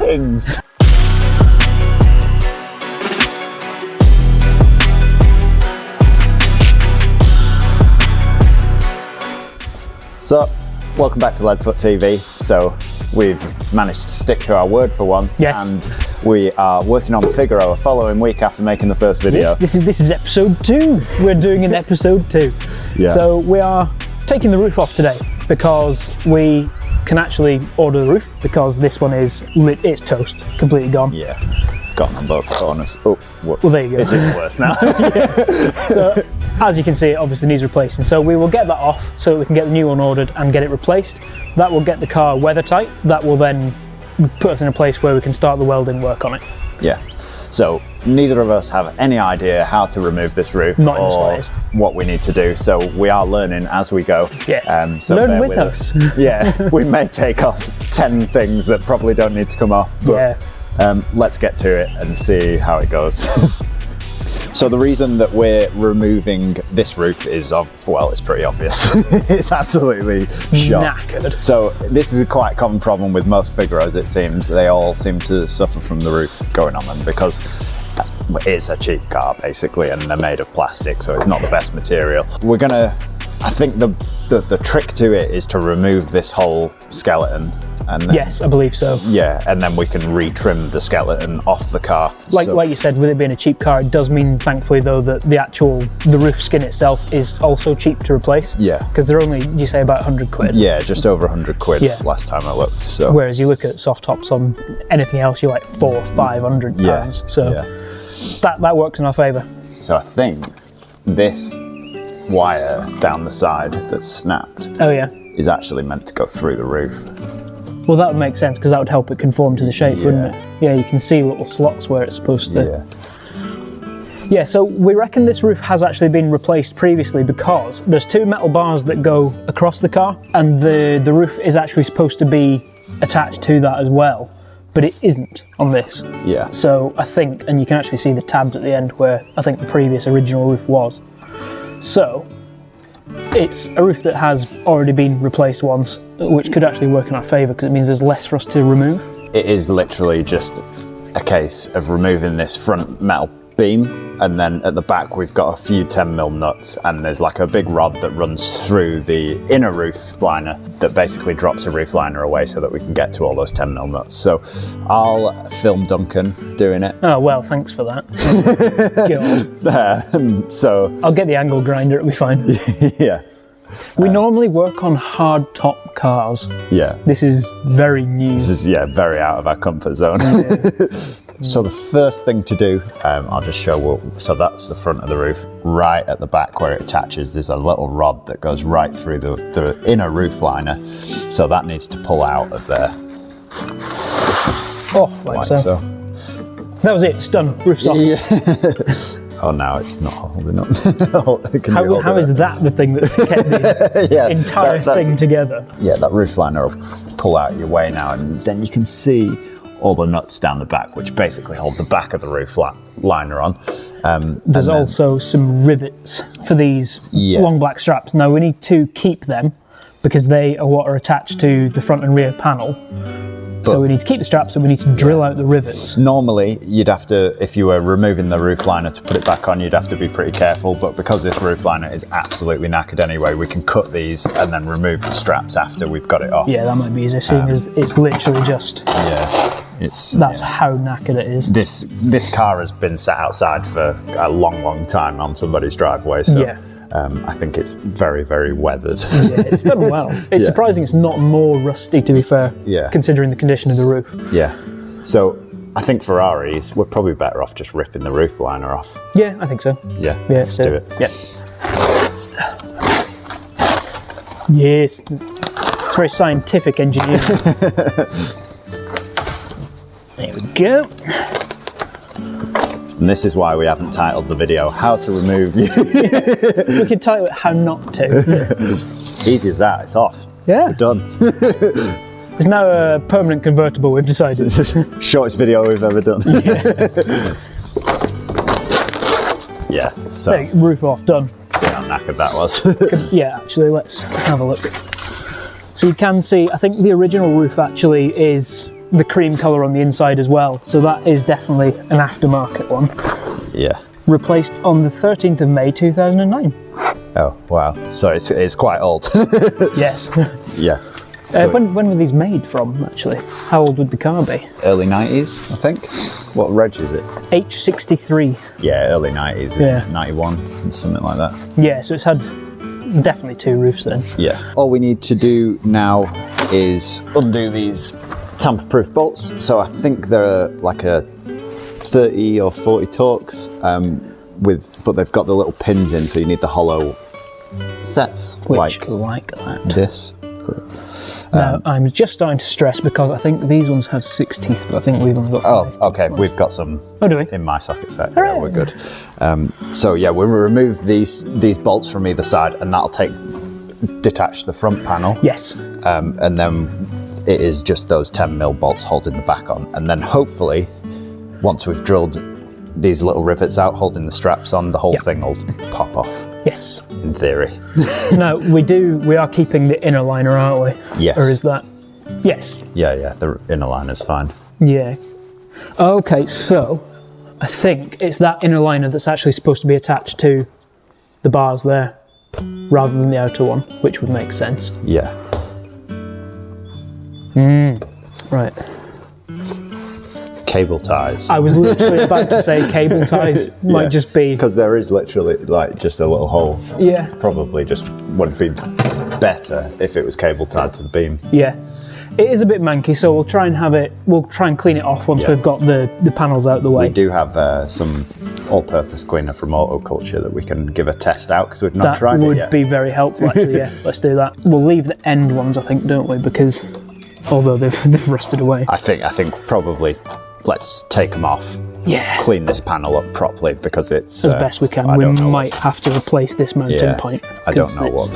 things. So, welcome back to Leadfoot TV. So, we've managed to stick to our word for once, and we are working on the Figaro a following week after making the first video. Yes, this is episode 2. We're doing an episode 2. Yeah. So we are taking the roof off today because we can actually order the roof, because this one is it's toast, completely gone. Yeah, gone on both corners. Oh, well there you go. It's even worse now. So as you can see, it obviously needs replacing. So we will get that off so that we can get the new one ordered and get it replaced. That will get the car weather tight. That will then put us in a place where we can start the welding work on it. Yeah. So neither of us have any idea how to remove this roof or what we need to do. So we are learning as we go. Yes. So learn with us. Yeah. We may take off 10 things that probably don't need to come off. But, let's get to it and see how it goes. So the reason that we're removing this roof is, well, it's pretty obvious. It's absolutely shot. Knackered. So this is a quite common problem with most Figaros, it seems. They all seem to suffer from the roof going on them because it's a cheap car, basically, and they're made of plastic, so it's not the best material. We're gonna, I think the trick to it is to remove this whole skeleton. And then, yes, I believe so. Yeah, and then we can retrim the skeleton off the car. Like you said, with it being a cheap car, it does mean, thankfully, though, that the roof skin itself is also cheap to replace. Yeah. Because they're only, you say, about 100 quid. Yeah, just over 100 quid last time I looked. So. Whereas you look at soft tops on anything else, you're like 400 or 500 pounds. So that works in our favour. So I think this wire down the side that's snapped is actually meant to go through the roof. Well, that would make sense, because that would help it conform to the shape, wouldn't it? Yeah, you can see little slots where it's supposed to. Yeah, so we reckon this roof has actually been replaced previously because there's 2 metal bars that go across the car, and the roof is actually supposed to be attached to that as well, but it isn't on this. Yeah. So I think, and you can actually see the tabs at the end where I think the previous original roof was. So it's a roof that has already been replaced once, which could actually work in our favour because it means there's less for us to remove. It is literally just a case of removing this front metal beam, and then at the back we've got a few 10mm nuts, and there's like a big rod that runs through the inner roof liner that basically drops a roof liner away so that we can get to all those 10mm nuts. So I'll film Duncan doing it. Oh well, thanks for that. So I'll get the angle grinder, it'll be fine. Yeah. We normally work on hard top cars. Yeah. This is very new. This is very out of our comfort zone. So the first thing to do, I'll just show so that's the front of the roof. Right at the back where it attaches, there's a little rod that goes right through the inner roof liner. So that needs to pull out of there. Oh, like so. That was it, it's done, roof's off. Yeah. Oh, now it's not holding up. How is that the thing that kept the entire thing together? Yeah, that roof liner will pull out your way now, and then you can see all the nuts down the back, which basically hold the back of the roof liner on. There's also some rivets for these long black straps. Now we need to keep them because they are what are attached to the front and rear panel. So we need to keep the straps and we need to drill out the rivets. Normally, you'd have to, if you were removing the roof liner to put it back on, you'd have to be pretty careful, but because this roof liner is absolutely knackered anyway, we can cut these and then remove the straps after we've got it off. Yeah, that might be easier, seeing as it's literally just... That's how knackered it is. This car has been sat outside for a long time on somebody's driveway, so I think it's very, very weathered. Yeah, it's done well. It's surprising it's not more rusty, to be fair, considering the condition of the roof. Yeah, so I think for our ease, we're probably better off just ripping the roof liner off. Yeah, I think so. Yeah, let's do it. Yeah. Yes, it's very scientific engineering. There we go. And this is why we haven't titled the video, How to Remove You. We could title it How Not To. Easy as that, it's off. Yeah. We're done. It's now a permanent convertible, we've decided. Shortest video we've ever done. Yeah. So there, roof off, done. See how knackered that was. Yeah, actually, let's have a look. So you can see, I think the original roof actually is the cream colour on the inside as well. So that is definitely an aftermarket one. Yeah. Replaced on the 13th of May 2009. Oh, wow. So it's quite old. Yes. Yeah. When were these made from, actually? How old would the car be? Early 90s, I think. What reg is it? H63. Yeah, early 90s, isn't Yeah. it? 91, something like that. Yeah, so it's had definitely 2 roofs then. Yeah. All we need to do now is undo these tamper-proof bolts. So I think they're like a 30 or 40 Torx, but they've got the little pins in, so you need the hollow sets. Which like that. This. Now, I'm just starting to stress because I think these ones have 6 teeth, but I think we've only got 5. Oh, okay. We've got some Oh, do we? in my socket set. Hooray. Yeah, we're good. So yeah, we'll remove these bolts from either side, and that'll detach the front panel. Yes. And then it is just those 10mm bolts holding the back on. And then hopefully, once we've drilled these little rivets out holding the straps on, the whole thing will pop off. Yes. In theory. No, we are keeping the inner liner, aren't we? Yes. Or is that? Yes. Yeah, the inner liner's fine. Yeah. Okay, so I think it's that inner liner that's actually supposed to be attached to the bars there, rather than the outer one, which would make sense. Yeah. Right. Cable ties. I was literally about to say cable ties might just be. Because there is literally like just a little hole. Yeah. Probably just would be better if it was cable tied to the beam. Yeah. It is a bit manky, so we'll try and clean it off once we've got the panels out of the way. We do have some all-purpose cleaner from Auto Culture that we can give a test out because we've not tried it yet. That would be very helpful, actually. Yeah, let's do that. We'll leave the end ones, I think, don't we? Because although they've rusted away. I think probably let's take them off. Yeah. Clean this panel up properly because it's As best we can. We might have to replace this mounting point. I don't know what.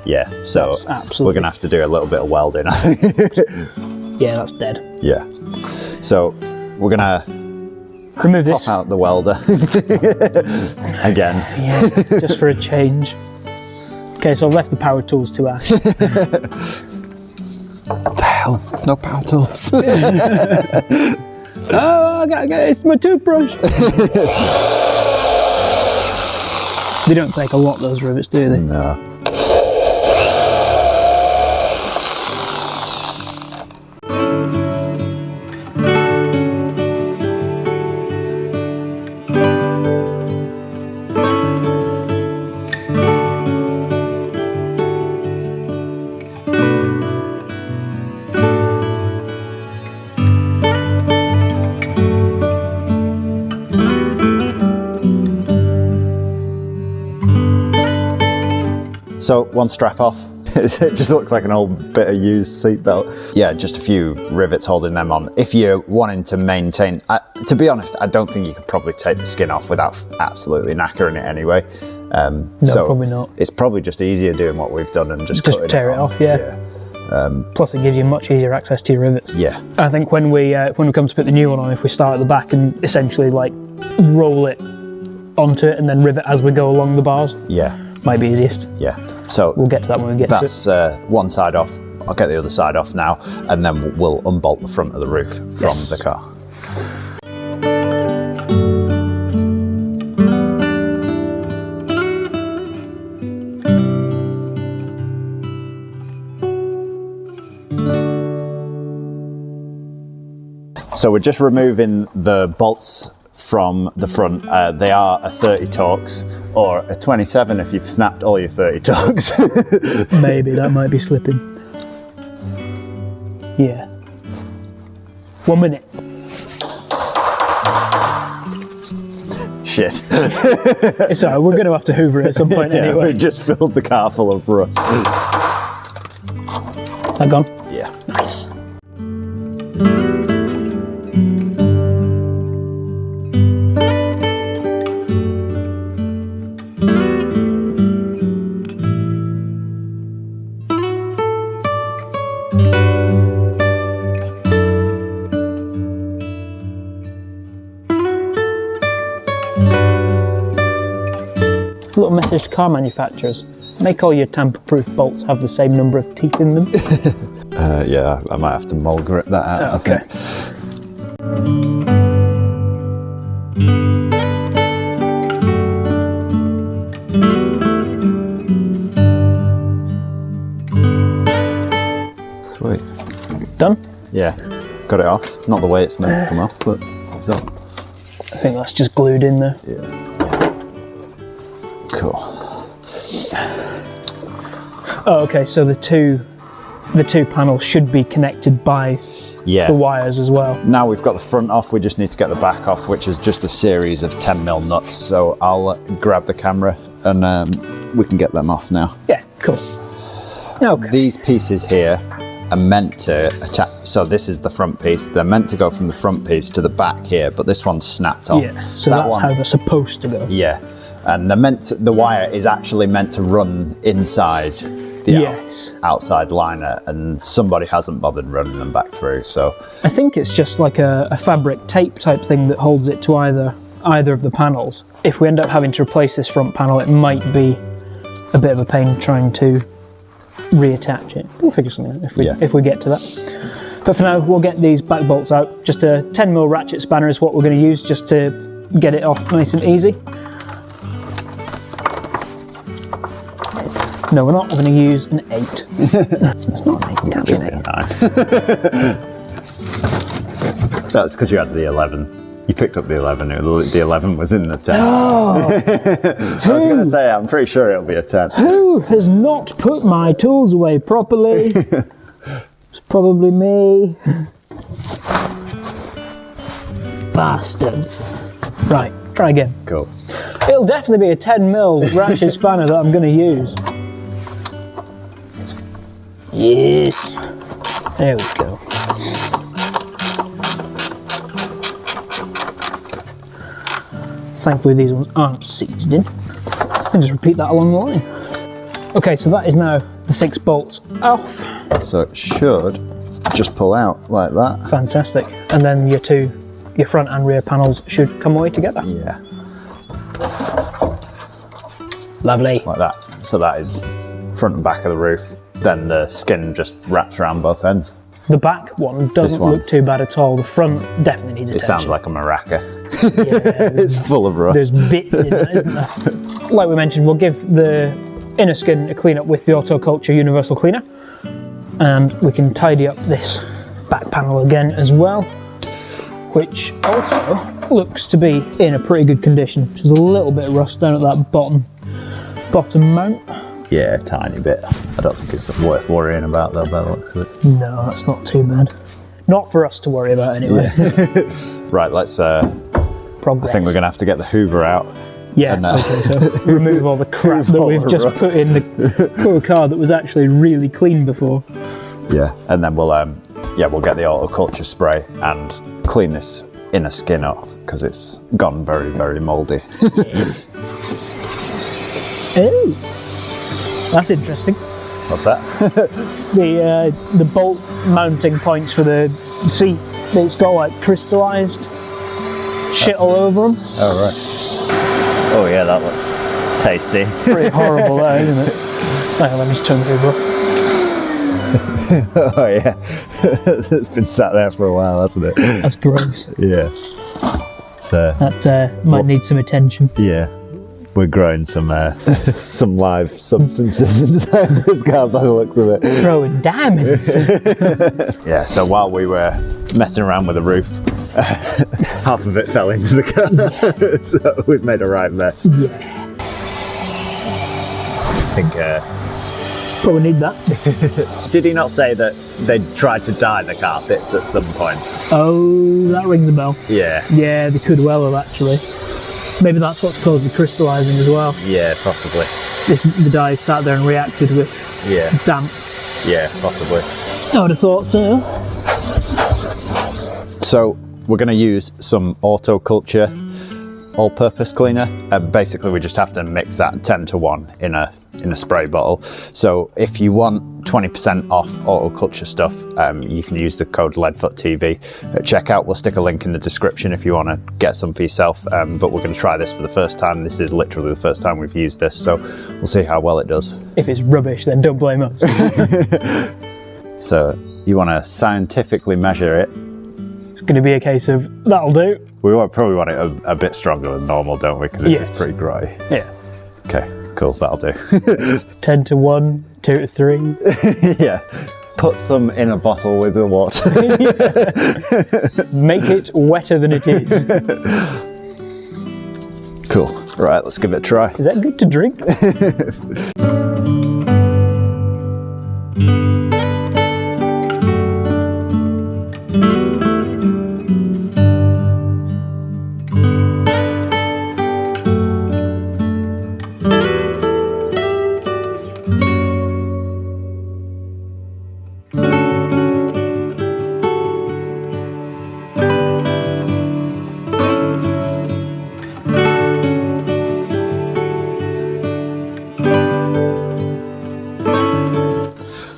Yeah, so we're going to have to do a little bit of welding, I think. Yeah, that's dead. Yeah. So we're going to remove this. Pop out the welder. Again. Yeah, just for a change. Okay, so I've left the power tools to Ash. What the hell? No power tools. Oh, it's my toothbrush. They don't take a lot, those rivets, do they? No. So one strap off. It just looks like an old bit of used seatbelt. Yeah, just a few rivets holding them on. If you're wanting to maintain, to be honest, I don't think you could probably take the skin off without absolutely knackering it anyway. No, so probably not. It's probably just easier doing what we've done and just tear it off. Yeah. Plus, it gives you much easier access to your rivets. Yeah. I think when we come to put the new one on, if we start at the back and essentially like roll it onto it and then rivet as we go along the bars. Yeah. Might be easiest. Yeah. So we'll get to that when we get to it. That's one side off. I'll get the other side off now, and then we'll unbolt the front of the roof from the car. So we're just removing the bolts from the front. They are a 30 Torx or a 27 if you've snapped all your 30 Torx. Maybe that might be slipping. Yeah. 1 minute. Shit. It's alright, we're going to have to hoover it at some point anyway. We just filled the car full of rust. That gone? Yeah. Nice. Little message to car manufacturers: make all your tamper-proof bolts have the same number of teeth in them. Yeah, I might have to mould grip that out. Okay. I think. Sweet. Done? Yeah, got it off. Not the way it's meant to come off, but it's up. I think that's just glued in there. Yeah. Cool. Oh, okay, so the two panels should be connected by Yeah. the wires as well. Now we've got the front off, we just need to get the back off, which is just a series of 10mm nuts. So I'll grab the camera and we can get them off now. Yeah, cool. Okay. These pieces here are meant to attach, so this is the front piece. They're meant to go from the front piece to the back here, but this one's snapped off. Yeah, so that's how they're supposed to go. Yeah, and the wire is actually meant to run inside the outside liner, and somebody hasn't bothered running them back through, so. I think it's just like a fabric tape type thing that holds it to either of the panels. If we end up having to replace this front panel, it might be a bit of a pain trying to reattach it. We'll figure something out if we get to that. But for now, we'll get these back bolts out. Just a 10mm ratchet spanner is what we're going to use just to get it off nice and easy. No, we're not. We're going to use an 8. It's not an 8. It can't be an 8. That's because you had the 11. You picked up the 11. The 11 was in the 10. Oh, I was going to say, I'm pretty sure it'll be a 10. Who has not put my tools away properly? It's probably me. Bastards. Right, try again. Cool. It'll definitely be a 10mm ratchet spanner that I'm going to use. Yes. There we go. Thankfully these ones aren't seized in. And just repeat that along the line. Okay, so that is now the 6 bolts off. So it should just pull out like that. Fantastic. And then your front and rear panels should come away together. Yeah. Lovely. Like that. So that is front and back of the roof. Then the skin just wraps around both ends. The back one doesn't look too bad at all. The front definitely needs attention. It sounds like a maraca. Yeah, It's full of rust. There's bits in it, isn't there? Like we mentioned, we'll give the inner skin a clean up with the Autoculture Universal Cleaner. And we can tidy up this back panel again as well, which also looks to be in a pretty good condition. There's a little bit of rust down at that bottom mount. Yeah, a tiny bit. I don't think it's worth worrying about though, by the looks of it. No, that's not too bad. Not for us to worry about anyway. Yeah. Right, let's Progress. I think we're gonna have to get the Hoover out. Yeah, and, I think so. Remove all the crap that we've just put in the poor car that was actually really clean before. Yeah, and then we'll get the Autoculture spray and clean this inner skin off because it's gone very, very mouldy. Oh, that's interesting. What's that? The bolt mounting points for the seat, it's got like crystallised shit all over them. Oh right. Oh yeah, that looks tasty. Pretty horrible that, isn't it? Hang on, let me just turn the Hoover off. Oh yeah. It's been sat there for a while, hasn't it? That's gross. Yeah. So that might need some attention. Yeah. We're growing some live substances inside this car by the looks of it. Throwing diamonds. Yeah, so while we were messing around with the roof, half of it fell into the car. Yeah. So we've made a right mess. Yeah. I think... Probably need that. Did he not say that they tried to dye the carpets at some point? Oh, that rings a bell. Yeah. Yeah, they could well have actually. Maybe that's what's caused the crystallising as well. Yeah, possibly. If the dye sat there and reacted with damp. Yeah, possibly. I would have thought so. So we're going to use some Autoculture all-purpose cleaner. Basically, we just have to mix that 10:1 in a spray bottle. So if you want 20% off Autoculture stuff, you can use the code LEADFOOTTV at checkout. We'll stick a link in the description if you want to get some for yourself. But we're going to try this for the first time. This is literally the first time we've used this, so we'll see how well it does. If it's rubbish, then don't blame us. So You want to scientifically measure it. It's going to be a case of, that'll do. We probably want it a bit stronger than normal, don't we? Because it's pretty grotty. Yeah. Okay, cool, that'll do. 10 to 1, 2 to 3. Yeah. Put some in a bottle with the water. Make it wetter than it is. Cool. Right, let's give it a try. Is that good to drink?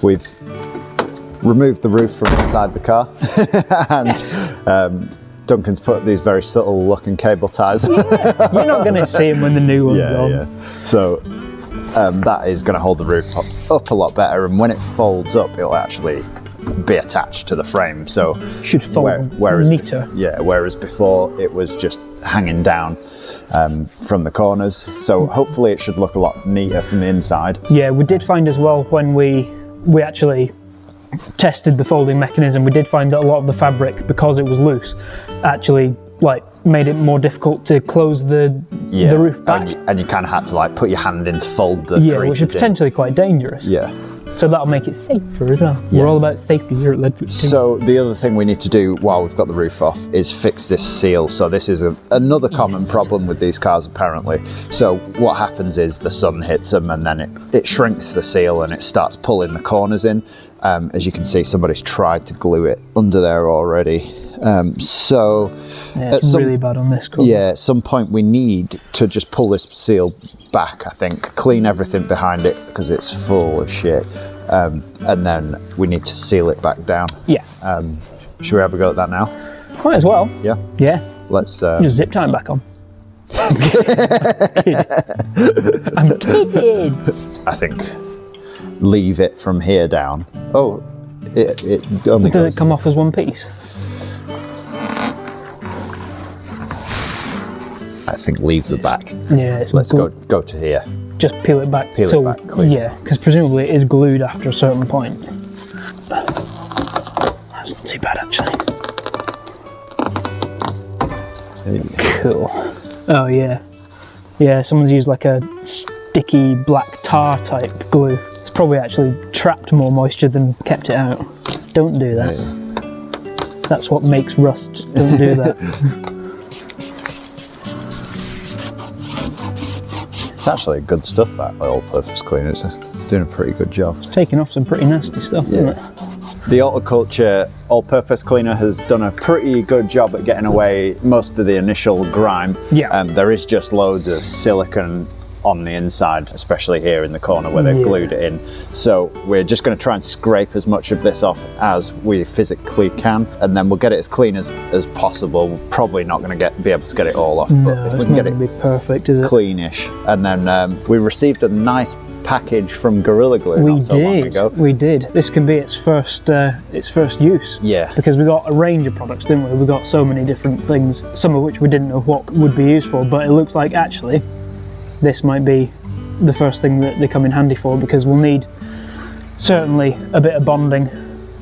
We've removed the roof from inside the car and Duncan's put these very subtle looking cable ties. You're not going to see them when the new one's on. Yeah. So that is going to hold the roof up a lot better, and when it folds up it'll actually be attached to the frame, so should fold neater. Whereas before it was just hanging down from the corners, so hopefully it should look a lot neater from the inside. Yeah, we did find as well when we actually tested the folding mechanism, we did find that a lot of the fabric, because it was loose, actually made it more difficult to close the roof back. And you kind of had to put your hand in to fold the creases which is potentially quite dangerous. Yeah. So that'll make it safer as well. Yeah. We're all about safety here at Leadfoot. So the other thing we need to do while we've got the roof off is fix this seal. So this is another common problem with these cars apparently. So what happens is the sun hits them and then it shrinks the seal and it starts pulling the corners in. As you can see, somebody's tried to glue it under there already. It's really bad on this car. Yeah, at some point we need to just pull this seal back, I think, clean everything behind it because it's full of shit, and then we need to seal it back down. Yeah. Should we have a go at that now? Might as well. Yeah? Yeah. Let's... just zip tie it back on. I'm kidding. I think leave it from here down. Oh, it only Does it come off as one piece? I think leave the back. Yeah, let's go to here. Just peel it back. Peel it back, clean. Yeah, because presumably it is glued after a certain point. That's not too bad actually. Cool. Oh yeah. Yeah, someone's used like a sticky black tar type glue. It's probably actually trapped more moisture than kept it out. Don't do that. Yeah. That's what makes rust. Don't do that. It's actually good stuff, that all-purpose cleaner. It's doing a pretty good job. It's taking off some pretty nasty stuff, isn't it? The Autoculture all-purpose cleaner has done a pretty good job at getting away most of the initial grime. Yeah. There is just loads of silicone on the inside, especially here in the corner where they've glued it in. So we're just going to try and scrape as much of this off as we physically can, and then we'll get it as clean as possible. We're probably not going to be able to get it all off, but if we can get it perfect, is it? Cleanish. And then we received a nice package from Gorilla Glue not so long ago. We did. This can be its first use. Yeah. Because we got a range of products, didn't we? We got so many different things, some of which we didn't know what would be used for, but it looks like actually this might be the first thing that they come in handy for, because we'll need certainly a bit of bonding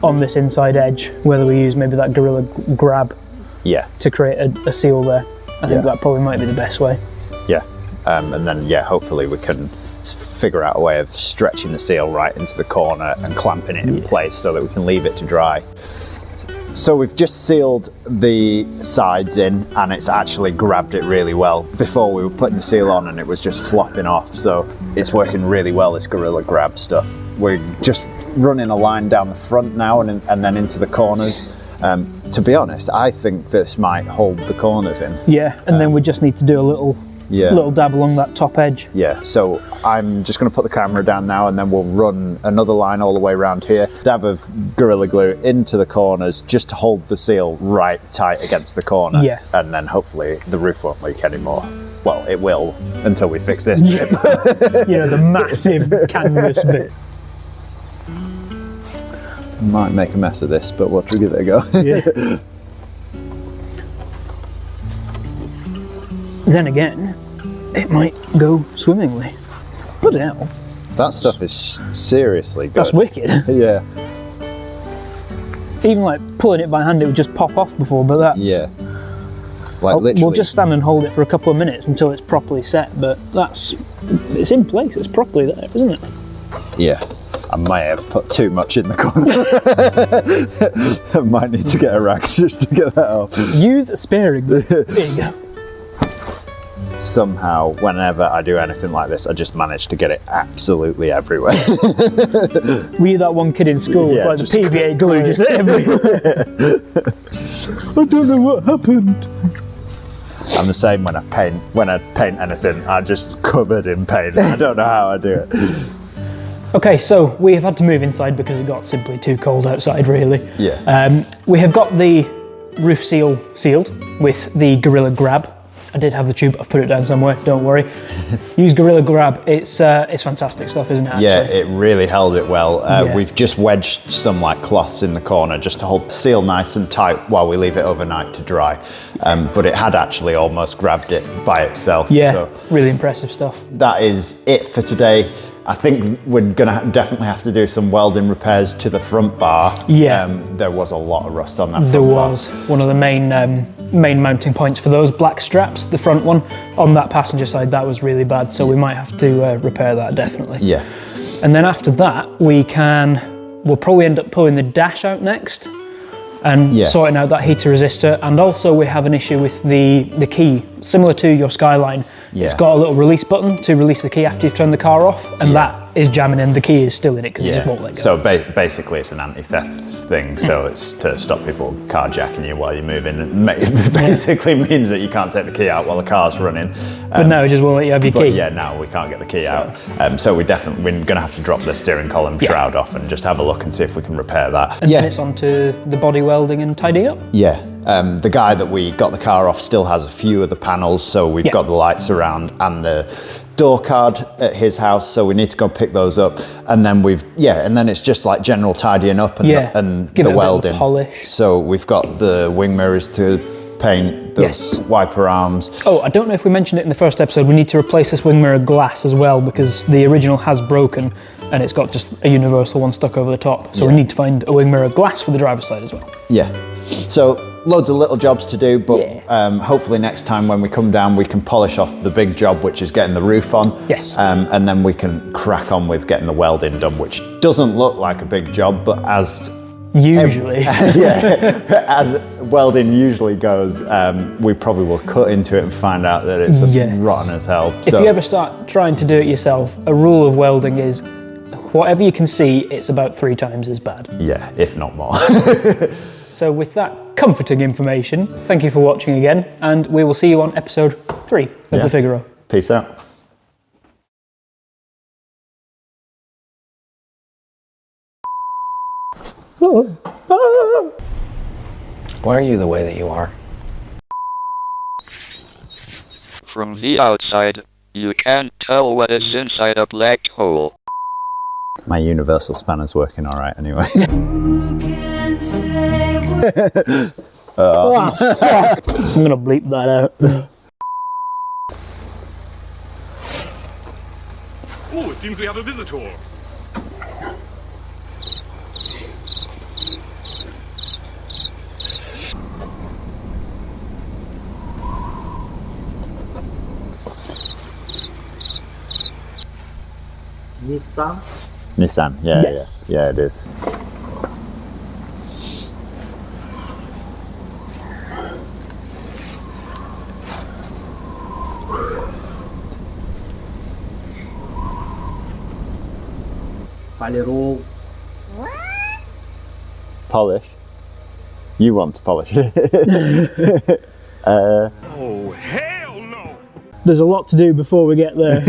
on this inside edge, whether we use maybe that Gorilla Grab to create a seal there. I think that probably might be the best way. Yeah, and then hopefully we can figure out a way of stretching the seal right into the corner and clamping it in place so that we can leave it to dry. So we've just sealed the sides in and it's actually grabbed it really well. Before we were putting the seal on and it was just flopping off, so it's working really well, this Gorilla Grab stuff. We're just running a line down the front now and then into the corners. To be honest, I think this might hold the corners in. Yeah, and then we just need to do a little dab along that top edge. Yeah, so I'm just going to put the camera down now and then we'll run another line all the way around here. Dab of Gorilla Glue into the corners just to hold the seal right tight against the corner. Yeah. And then hopefully the roof won't leak anymore. Well, it will until we fix this bit. You know, the massive canvas bit. Might make a mess of this, but we'll give it a go. Yeah. Then again, it might go swimmingly. Bloody hell. That stuff is seriously good. That's wicked. Yeah. Even like pulling it by hand, it would just pop off before, but that's... Yeah. Like literally. We'll just stand and hold it for a couple of minutes until it's properly set, but it's in place, it's properly there, isn't it? Yeah. I may have put too much in the corner. I might need to get a rag just to get that off. Use a sparing. There you go. Somehow, whenever I do anything like this, I just manage to get it absolutely everywhere. Were you that one kid in school with like the PVA glue just everywhere? I don't know what happened. I'm the same when I paint. When I paint anything, I'm just covered in paint. I don't know how I do it. Okay, so we have had to move inside because it got simply too cold outside, really. Yeah. We have got the roof seal sealed with the Gorilla Grab. I did have the tube, I've put it down somewhere, don't worry. Use Gorilla Grab, it's fantastic stuff, isn't it, actually? Yeah, it really held it well. Yeah. We've just wedged some like cloths in the corner just to hold the seal nice and tight while we leave it overnight to dry. But it had actually almost grabbed it by itself. Yeah, so really impressive stuff. that is it for today. I think we're gonna definitely have to do some welding repairs to the front bar. Yeah. There was a lot of rust on that front There bar. was one of the main mounting points for those black straps, the front one, on that passenger side, that was really bad, so we might have to repair that, definitely. Yeah. And then after that, we'll probably end up pulling the dash out next and sorting out that heater resistor. And also we have an issue with the key, similar to your Skyline. Yeah. It's got a little release button to release the key after you've turned the car off, and that is jamming in, the key is still in it because it just won't let go. So basically it's an anti-theft thing, so it's to stop people carjacking you while you're moving. It basically means that you can't take the key out while the car's running. But no, it just won't let you have your key. Yeah, no, we can't get the key out. So we're going to have to drop the steering column shroud off and just have a look and see if we can repair that. And then it's on to the body welding and tidy up. Yeah. The guy that we got the car off still has a few of the panels, so we've got the lights around and the door card at his house, so we need to go pick those up. And then and then it's just like general tidying up and give the it a welding. bit of polish. So we've got the wing mirrors to paint, the wiper arms. Oh, I don't know if we mentioned it in the first episode, we need to replace this wing mirror glass as well because the original has broken and it's got just a universal one stuck over the top. So we need to find a wing mirror glass for the driver's side as well. Yeah. So loads of little jobs to do, but hopefully next time when we come down we can polish off the big job, which is getting the roof on. Yes. And then we can crack on with getting the welding done, which doesn't look like a big job, but as usually as welding usually goes, we probably will cut into it and find out that it's rotten as hell. If you ever start trying to do it yourself, a rule of welding is whatever you can see, it's about 3 times as bad. Yeah, if not more. So with that comforting information, thank you for watching again, and we will see you on episode 3 of the Figaro. Peace out. Why are you the way that you are? From the outside, you can't tell what is inside a black hole. My universal spanner's working all right anyway. Oh, fuck. I'm gonna bleep that out. Oh, it seems we have a visitor. Nissan, yeah, Yes. yeah, it is. Polish? You want to polish it? Oh, hell no! There's a lot to do before we get there.